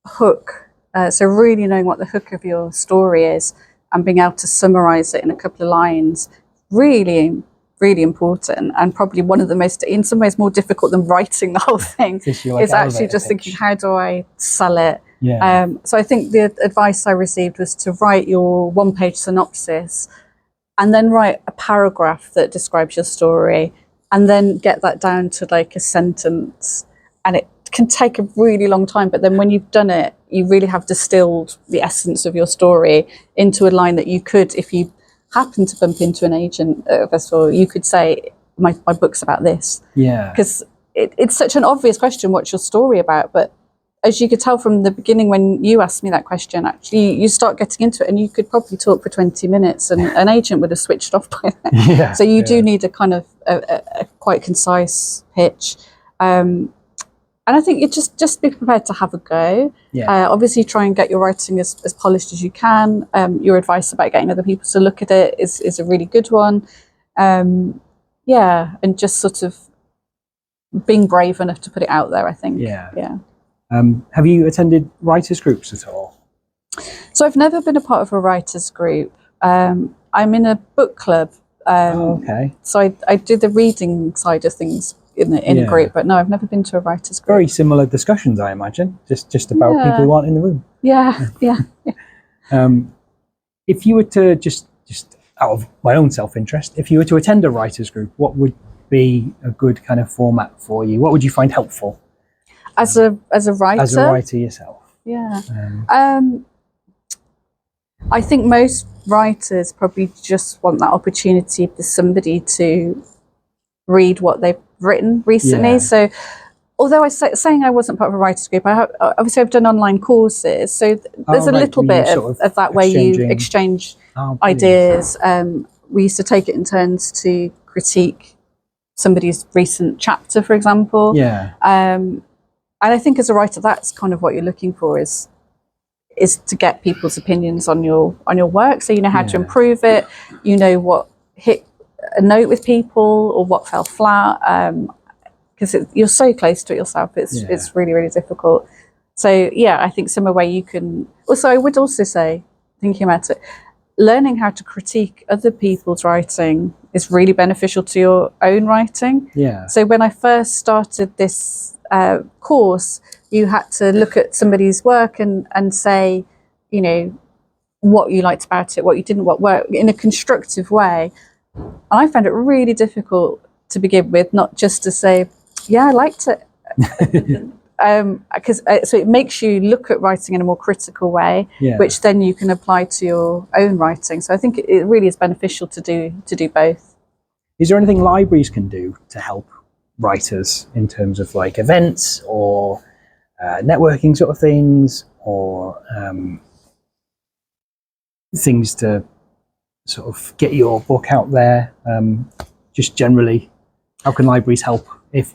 S2: hook, so really knowing what the hook of your story is and being able to summarize it in a couple of lines, really, really important, and probably one of the most, in some ways, more difficult than writing the whole thing, is actually just thinking, how do I sell it?
S1: Yeah.
S2: So I think the advice I received was to write your one-page synopsis and then write a paragraph that describes your story, and then get that down to like a sentence. And it can take a really long time, but then when you've done it, you really have distilled the essence of your story into a line that you could, if you happen to bump into an agent at a festival, you could say, my book's about this.
S1: Yeah.
S2: Because it's such an obvious question, what's your story about? But as you could tell from the beginning when you asked me that question, actually, you start getting into it and you could probably talk for 20 minutes and an agent would have switched off by then.
S1: Yeah.
S2: So you do need a kind of a quite concise pitch. And I think you just be prepared to have a go.
S1: Yeah.
S2: Obviously, try and get your writing as polished as you can. Your advice about getting other people to look at it is a really good one. And just sort of being brave enough to put it out there, I think.
S1: Yeah. Have you attended writers' groups at all?
S2: So I've never been a part of a writers' group. I'm in a book club.
S1: Okay.
S2: So I do the reading side of things in a group, but no, I've never been to a writers' group.
S1: Very similar discussions, I imagine, just about people who aren't in the room.
S2: Yeah.
S1: If you were to just out of my own self-interest, if you were to attend a writers' group, what would be a good kind of format for you? What would you find helpful?
S2: As a writer?
S1: As a writer yourself.
S2: Yeah. I think most writers probably just want that opportunity for somebody to read what they've written recently.
S1: Yeah.
S2: So although saying I wasn't part of a writers group, obviously I've done online courses. So there's a little bit of that where you exchange ideas. We used to take it in turns to critique somebody's recent chapter, for example.
S1: Yeah.
S2: And I think as a writer, that's kind of what you're looking for, is to get people's opinions on your work, so you know how to improve it, you know what hit a note with people or what fell flat, because you're so close to it yourself. It's really, really difficult. So yeah, I think somewhere where you can also, I would also say, thinking about it, learning how to critique other people's writing is really beneficial to your own writing.
S1: Yeah.
S2: So when I first started this course, you had to look at somebody's work and say, what you liked about it, what you didn't, what worked, in a constructive way. And I found it really difficult to begin with, not just to say, yeah, I liked it. Because so it makes you look at writing in a more critical way, which then you can apply to your own writing. So I think it really is beneficial to do both.
S1: Is there anything libraries can do to help writers in terms of like events or networking sort of things, or things to sort of get your book out there? Just generally, how can libraries help if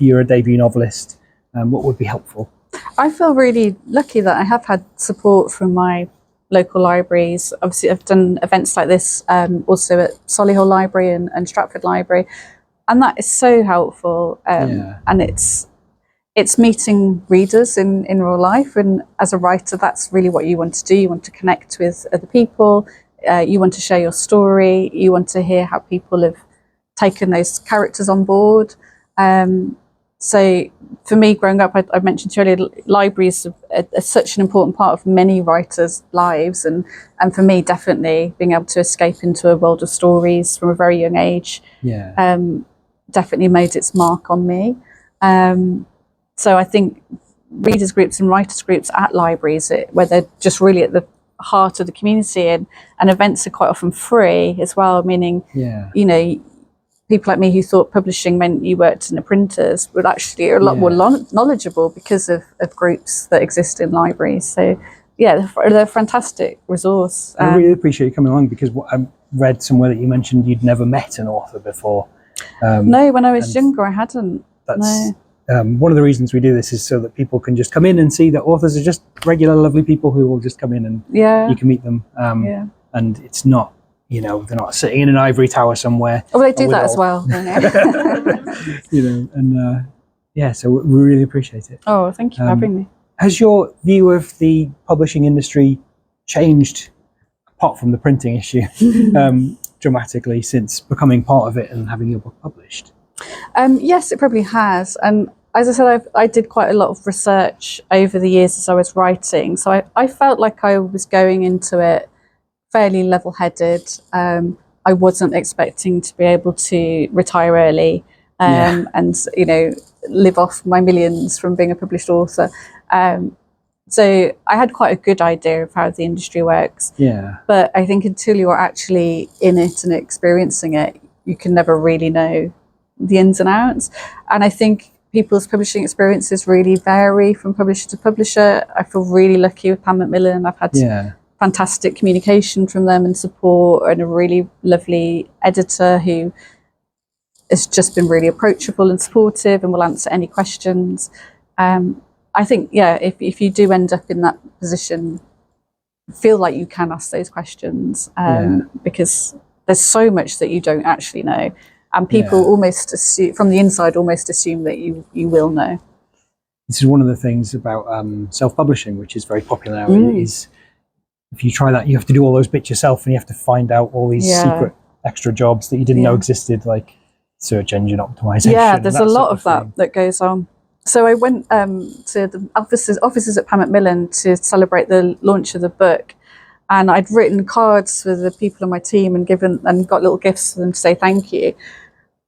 S1: you're a debut novelist? What would be helpful?
S2: I feel really lucky that I have had support from my local libraries. Obviously, I've done events like this also at Solihull Library and Stratford Library, and that is so helpful. And it's meeting readers in real life, and as a writer, that's really what you want to do. You want to connect with other people. You want to share your story. You want to hear how people have taken those characters on board. So for me, growing up, I mentioned to you earlier, libraries are such an important part of many writers' lives, and for me, definitely being able to escape into a world of stories from a very young age, definitely made its mark on me. So I think readers groups and writers groups at libraries, where they're just really at the heart of the community, and events are quite often free as well, meaning you know, people like me who thought publishing meant you worked in a printers would actually are a lot more knowledgeable because of groups that exist in libraries. So yeah, they're a fantastic resource.
S1: I really appreciate you coming along, because I read somewhere that you mentioned you'd never met an author before.
S2: No, when I was younger I hadn't.
S1: That's one of the reasons we do this, is so that people can just come in and see that authors are just regular lovely people who will just come in and you can meet them. And it's not, you know, they're not sitting in an ivory tower somewhere.
S2: Oh, they do that as well.
S1: You know, and so we really appreciate it.
S2: Oh, thank you for having me.
S1: Has your view of the publishing industry changed, apart from the printing issue, dramatically since becoming part of it and having your book published?
S2: Yes, it probably has. And as I said, I did quite a lot of research over the years as I was writing. So I felt like I was going into it fairly level-headed. I wasn't expecting to be able to retire early and, you know, live off my millions from being a published author. So I had quite a good idea of how the industry works. But I think until you're actually in it and experiencing it, you can never really know the ins and outs. And I think people's publishing experiences really vary from publisher to publisher. I feel really lucky with Pan Macmillan. I've had fantastic communication from them and support, and a really lovely editor who has just been really approachable and supportive and will answer any questions. I think, if you do end up in that position, feel like you can ask those questions, because there's so much that you don't actually know. And people almost assume, from the inside, assume that you will know.
S1: This is one of the things about self-publishing, which is very popular now, is if you try that, you have to do all those bits yourself, and you have to find out all these secret extra jobs that you didn't know existed, like search engine optimization.
S2: Yeah, there's a lot of that goes on. So I went to the offices at Pan Macmillan to celebrate the launch of the book, and I'd written cards for the people on my team and got little gifts for them to say thank you.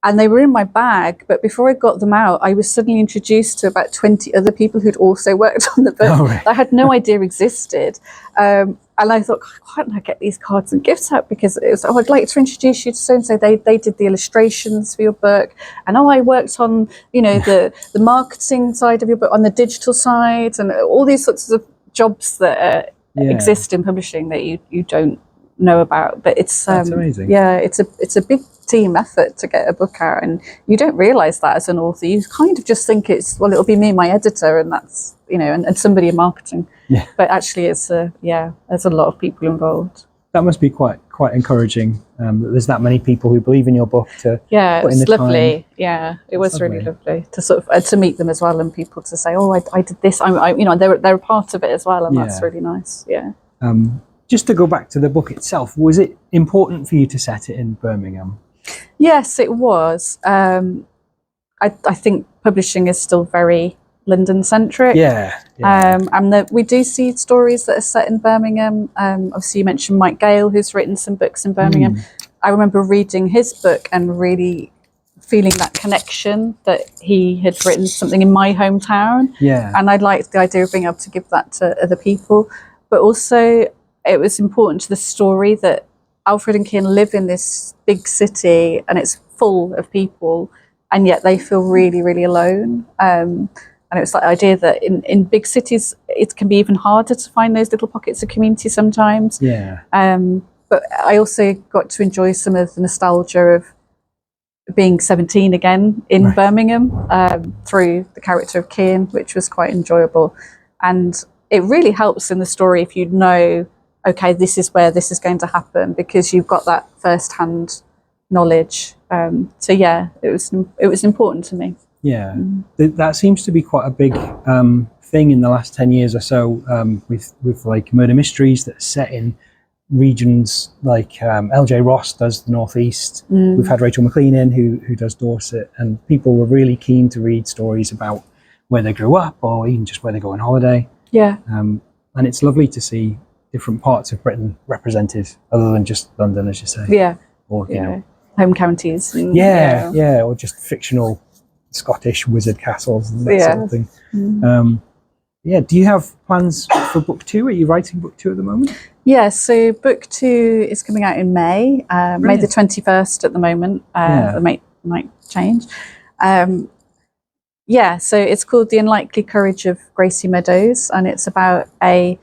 S2: And they were in my bag, but before I got them out, I was suddenly introduced to about 20 other people who'd also worked on the book that I had no idea existed. And I thought, why don't I get these cards and gifts out? Because it was, I'd like to introduce you to so-and-so. They did the illustrations for your book. And I worked on, you know, the marketing side of your book, on the digital side, and all these sorts of jobs that exist in publishing that you don't know about. But it's
S1: amazing.
S2: Yeah, it's a big team effort to get a book out, and you don't realize that as an author. You kind of just think it'll be me and my editor, and that's, you know, and somebody in marketing. But actually there's a lot of people involved. That
S1: must be quite encouraging, that there's that many people who believe in your book to put in the
S2: lovely
S1: time.
S2: It was really lovely to sort of to meet them as well, and people to say, oh, I did this, I you know, they're a part of it as well, and that's really nice.
S1: Just to go back to the book itself, was it important for you to set it in Birmingham?
S2: Yes, it was. I think publishing is still very London-centric. And that we do see stories that are set in Birmingham. Obviously, you mentioned Mike Gale, who's written some books in Birmingham. I remember reading his book and really feeling that connection that he had written something in my hometown. And I liked the idea of being able to give that to other people. But also, it was important to the story that Alfred and Kian live in this big city, and it's full of people, and yet they feel really, really alone. And it was that idea that in big cities, it can be even harder to find those little pockets of community sometimes. But I also got to enjoy some of the nostalgia of being 17 again in Birmingham through the character of Kian, which was quite enjoyable. And it really helps in the story if you know, okay, this is where this is going to happen, because you've got that first-hand knowledge. So yeah, it was important to me.
S1: That seems to be quite a big thing in the last 10 years or so, with like murder mysteries that are set in regions like LJ Ross does the Northeast. We've had Rachel McLean in who does Dorset, and people were really keen to read stories about where they grew up or even just where they go on holiday.
S2: Yeah.
S1: And it's lovely to see different parts of Britain represented other than just London, as you say.
S2: Yeah.
S1: Or, you know,
S2: home counties. And,
S1: yeah, or just fictional Scottish wizard castles and that sort of thing. Do you have plans for book 2? Are you writing book 2 at the moment?
S2: Yeah, so book 2 is coming out in May, May the 21st at the moment. It might change. So it's called The Unlikely Courage of Gracie Meadows, and it's about a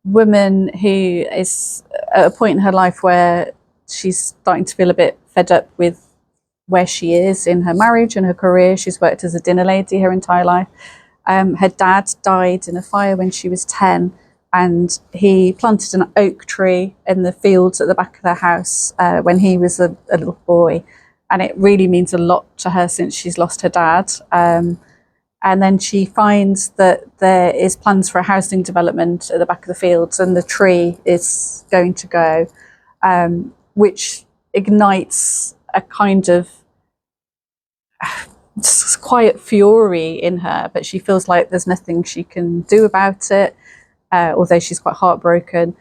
S2: woman who is at a point in her life where she's starting to feel a bit fed up with where she is in her marriage and her career. She's worked as a dinner lady her entire life. Her dad died in a fire when she was 10, and he planted an oak tree in the fields at the back of their house when he was a little boy. And it really means a lot to her since she's lost her dad. And then she finds that there is plans for a housing development at the back of the fields, and the tree is going to go, which ignites a kind of quiet fury in her, but she feels like there's nothing she can do about it, although she's quite heartbroken.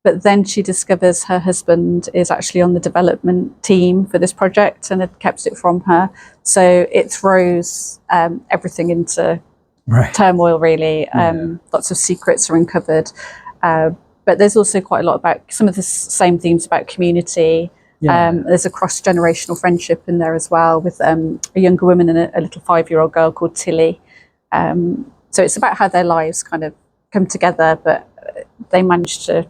S2: But then she discovers her husband is actually on the development team for this project and had kept it from her. So it throws everything into turmoil, really. Lots of secrets are uncovered. But there's also quite a lot about some of the same themes about community. There's a cross-generational friendship in there as well, with a younger woman and a little 5-year-old girl called Tilly. So it's about how their lives kind of come together, but they manage to,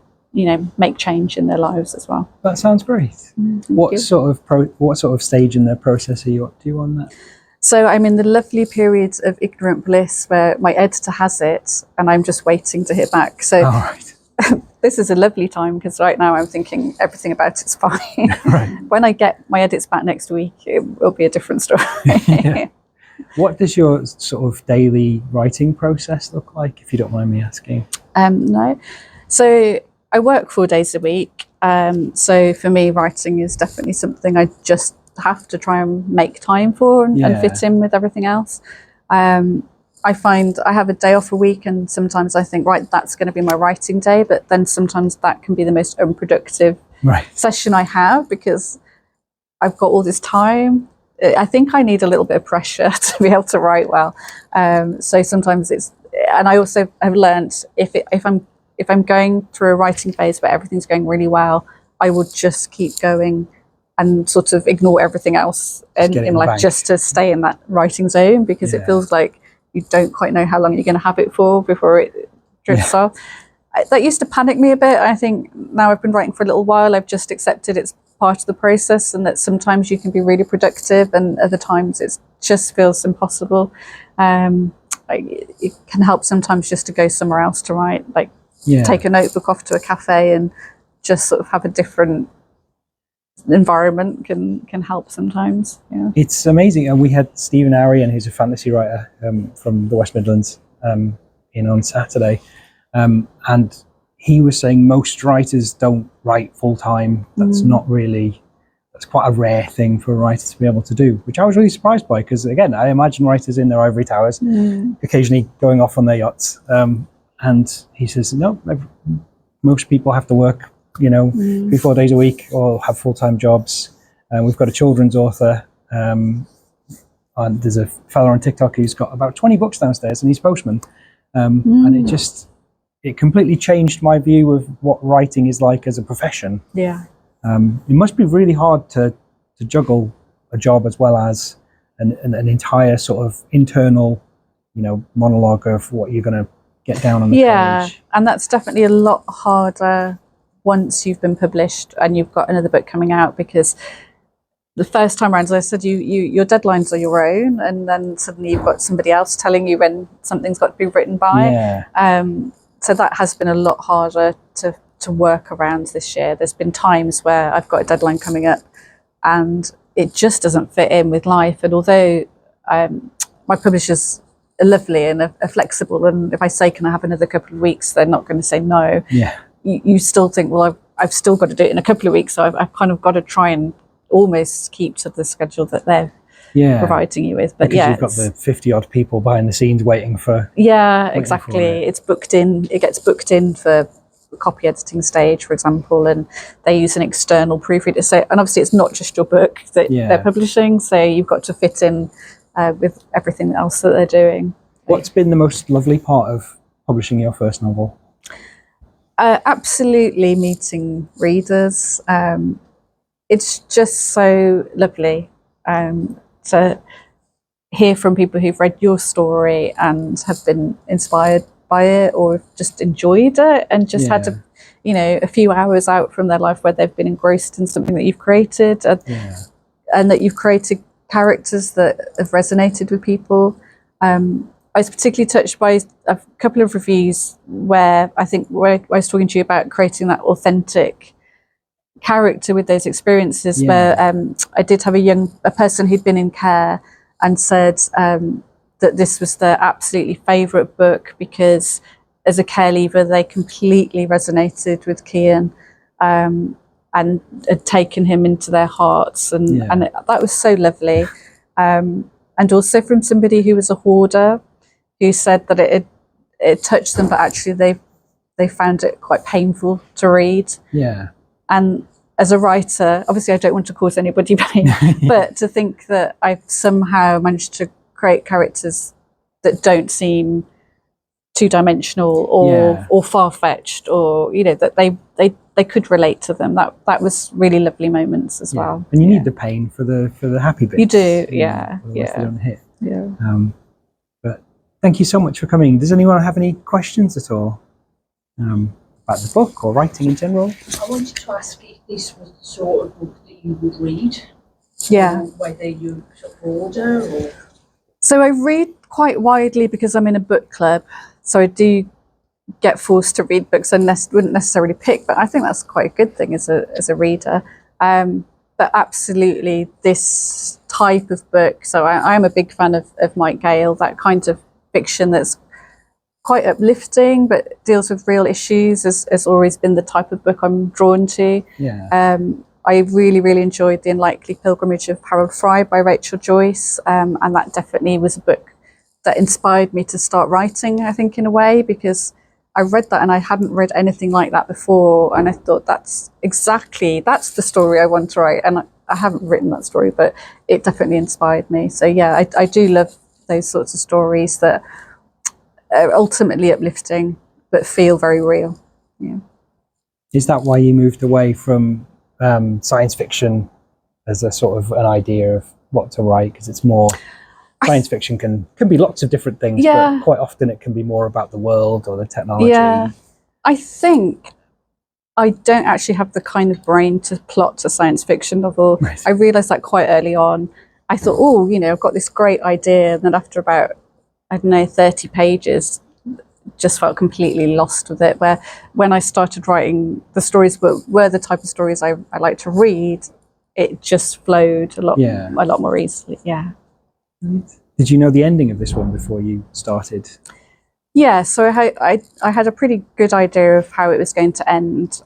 S2: make change in their lives as well.
S1: That sounds great. What sort of stage in the process are you up to on that?
S2: So I'm in the lovely period of ignorant bliss where my editor has it and I'm just waiting to hear back. So this is a lovely time because right now I'm thinking everything about it's fine. When I get my edits back next week, it will be a different story.
S1: What does your sort of daily writing process look like, if you don't mind me asking?
S2: No. So I work 4 days a week. So for me, writing is definitely something I just have to try and make time for and fit in with everything else. I find I have a day off a week, and sometimes I think, right, that's going to be my writing day, but then sometimes that can be the most unproductive session I have because I've got all this time. I think I need a little bit of pressure to be able to write well. So sometimes and I also have learned if I'm going through a writing phase where everything's going really well, I would just keep going and sort of ignore everything else just to stay in that writing zone, because it feels like you don't quite know how long you're going to have it for before it drifts off. That used to panic me a bit. I think now I've been writing for a little while, I've just accepted it's part of the process, and that sometimes you can be really productive and other times it just feels impossible. It can help sometimes just to go somewhere else to write, like take a notebook off to a cafe and just sort of have a different environment can help sometimes.
S1: It's amazing. And we had Stephen Arian, who's a fantasy writer from the West Midlands, in on Saturday, and he was saying most writers don't write full-time. That's that's quite a rare thing for a writer to be able to do, which I was really surprised by, because again, I imagine writers in their ivory towers occasionally going off on their yachts, and he says no, most people have to work 3-4 days a week or have full-time jobs. We've got a children's author, and there's a fella on TikTok who's got about 20 books downstairs, and he's postman. And it completely changed my view of what writing is like as a profession. It must be really hard to juggle a job as well as an entire sort of internal monologue of what you're going to get down on the page.
S2: And that's definitely a lot harder once you've been published and you've got another book coming out, because the first time around, as I said, your deadlines are your own, and then suddenly you've got somebody else telling you when something's got to be written by. So that has been a lot harder to work around this year. There's been times where I've got a deadline coming up and it just doesn't fit in with life. And although my publishers are lovely and are flexible, and if I say, can I have another couple of weeks, they're not going to say no. You still think, well, I've still got to do it in a couple of weeks, so I've kind of got to try and almost keep to the schedule that they're providing you with. But
S1: because you've got the 50 odd people behind the scenes waiting for.
S2: Yeah, exactly. It's booked in. It gets booked in for copy editing stage, for example, and they use an external proofreader. So, and obviously, it's not just your book that they're publishing. So you've got to fit in with everything else that they're doing.
S1: What's been the most lovely part of publishing your first novel?
S2: Absolutely meeting readers. It's just so lovely to hear from people who've read your story and have been inspired by it, or just enjoyed it, and just had to, a few hours out from their life where they've been engrossed in something that you've created, and that you've created characters that have resonated with people. I was particularly touched by a couple of reviews where I was talking to you about creating that authentic character with those experiences, where I did have a person who'd been in care and said that this was their absolutely favourite book because as a care leaver they completely resonated with Kian and had taken him into their hearts, and that was so lovely. And also from somebody who was a hoarder, who said that it touched them, but actually they found it quite painful to read. And as a writer, obviously I don't want to cause anybody pain, but to think that I've somehow managed to create characters that don't seem two-dimensional or far-fetched, or that they could relate to them. That was really lovely moments as well.
S1: And you need the pain for the happy bits.
S2: You do,
S1: But thank you so much for coming. Does anyone have any questions at all about the book or writing in general?
S3: I wanted to ask if this was the sort of book that you would read. Whether you sort of order or.
S2: So I read quite widely because I'm in a book club. So I do get forced to read books I wouldn't necessarily pick, but I think that's quite a good thing as a reader. But absolutely this type of book. So I'm a big fan of Mike Gale, that kind of fiction that's quite uplifting but deals with real issues has always been the type of book I'm drawn to. I really, really enjoyed The Unlikely Pilgrimage of Harold Fry by Rachel Joyce, and that definitely was a book that inspired me to start writing, I think, in a way, because I read that and I hadn't read anything like that before, and I thought that's the story I want to write. And I haven't written that story, but it definitely inspired me. So yeah, I do love those sorts of stories that are ultimately uplifting but feel very real.
S1: Is that why you moved away from science fiction as a sort of an idea of what to write? Because it's more science fiction can be lots of different things, but quite often it can be more about the world or the technology.
S2: I think I don't actually have the kind of brain to plot a science fiction novel. I realized that quite early on. I thought, I've got this great idea, and then after about 30 pages just felt completely lost with it, where when I started writing the stories were the type of stories I like to read, it just flowed a lot more easily.
S1: Did you know the ending of this one before you started?
S2: Yeah, so I had a pretty good idea of how it was going to end.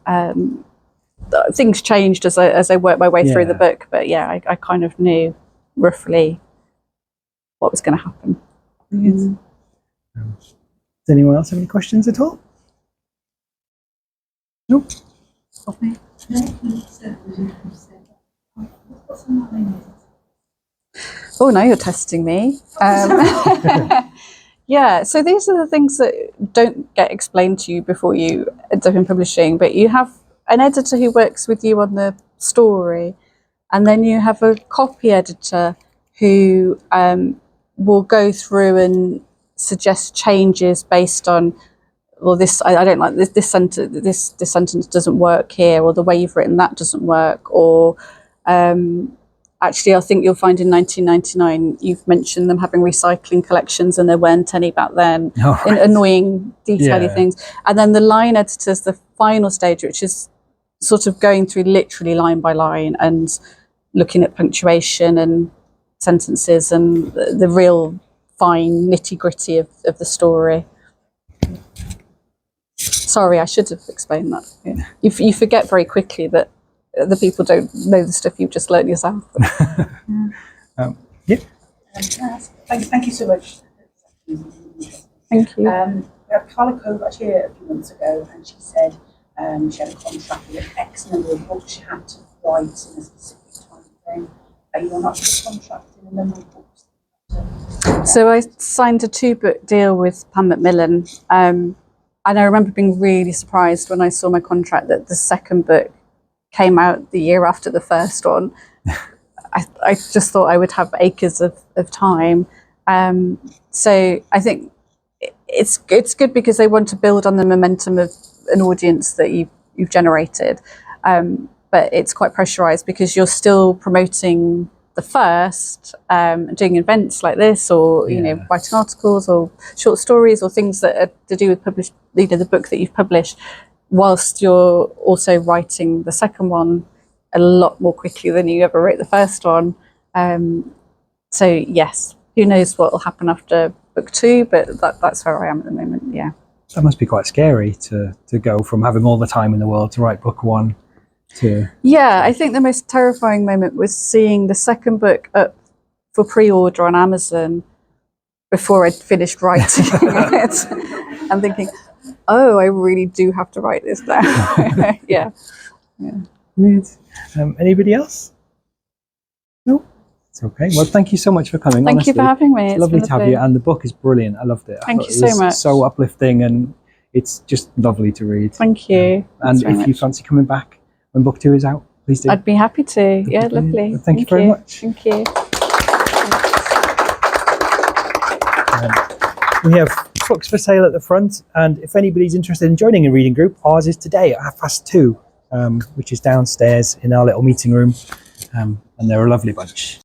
S2: Things changed as I worked my way through the book, but I kind of knew roughly what was going to happen.
S1: Does anyone else have any questions at all? Nope.
S2: Okay. Oh, now you're testing me. So these are the things that don't get explained to you before you end up in publishing, but you have an editor who works with you on the story, and then you have a copy editor who will go through and suggest changes based on, well, this I don't like this sentence. This sentence doesn't work here, or the way you've written that doesn't work, or actually, I think you'll find in 1999 you've mentioned them having recycling collections, and there weren't any back then. In annoying, detaily things. And then the line editor's the final stage, which is sort of going through literally line by line and looking at punctuation and sentences and the real fine nitty gritty of the story. Sorry, I should have explained that. Yeah. You forget very quickly that the people don't know the stuff you've just learned yourself.
S1: Yeah.
S3: Thank you so much.
S2: Thank you.
S3: We had Carla Kovac here a few months ago, and she said she had a contract with X number of books she had to write in a specific time frame. Are you not contracting a number of books?
S2: So I signed a 2-book deal with Pan Macmillan, and I remember being really surprised when I saw my contract that the second book came out the year after the first one. I just thought I would have acres of time. So I think it's good because they want to build on the momentum of an audience that you've generated. But it's quite pressurized because you're still promoting the first, doing events like this, or writing articles or short stories or things that are to do with the book that you've published, whilst you're also writing the second one a lot more quickly than you ever wrote the first one. So yes, who knows what will happen after book 2, but that's where I am at the moment. Yeah.
S1: That must be quite scary to go from having all the time in the world to write book 1 to...
S2: Yeah, I think the most terrifying moment was seeing the second book up for pre-order on Amazon before I'd finished writing it and thinking, oh, I really do have to write this now. Yeah.
S1: Anybody else? No? It's okay. Well, thank you so much for coming.
S2: Thank you for having me.
S1: It's lovely to have you, and the book is brilliant. I loved it.
S2: Thank you so much.
S1: So uplifting, and it's just lovely to read.
S2: Thank you.
S1: And if you fancy coming back when book 2 is out, please do.
S2: I'd be happy to. Yeah, lovely.
S1: Thank you very much.
S2: Thank you.
S1: We have books for sale at the front, and if anybody's interested in joining a reading group, ours is today at 2:30, which is downstairs in our little meeting room, and they're a lovely bunch.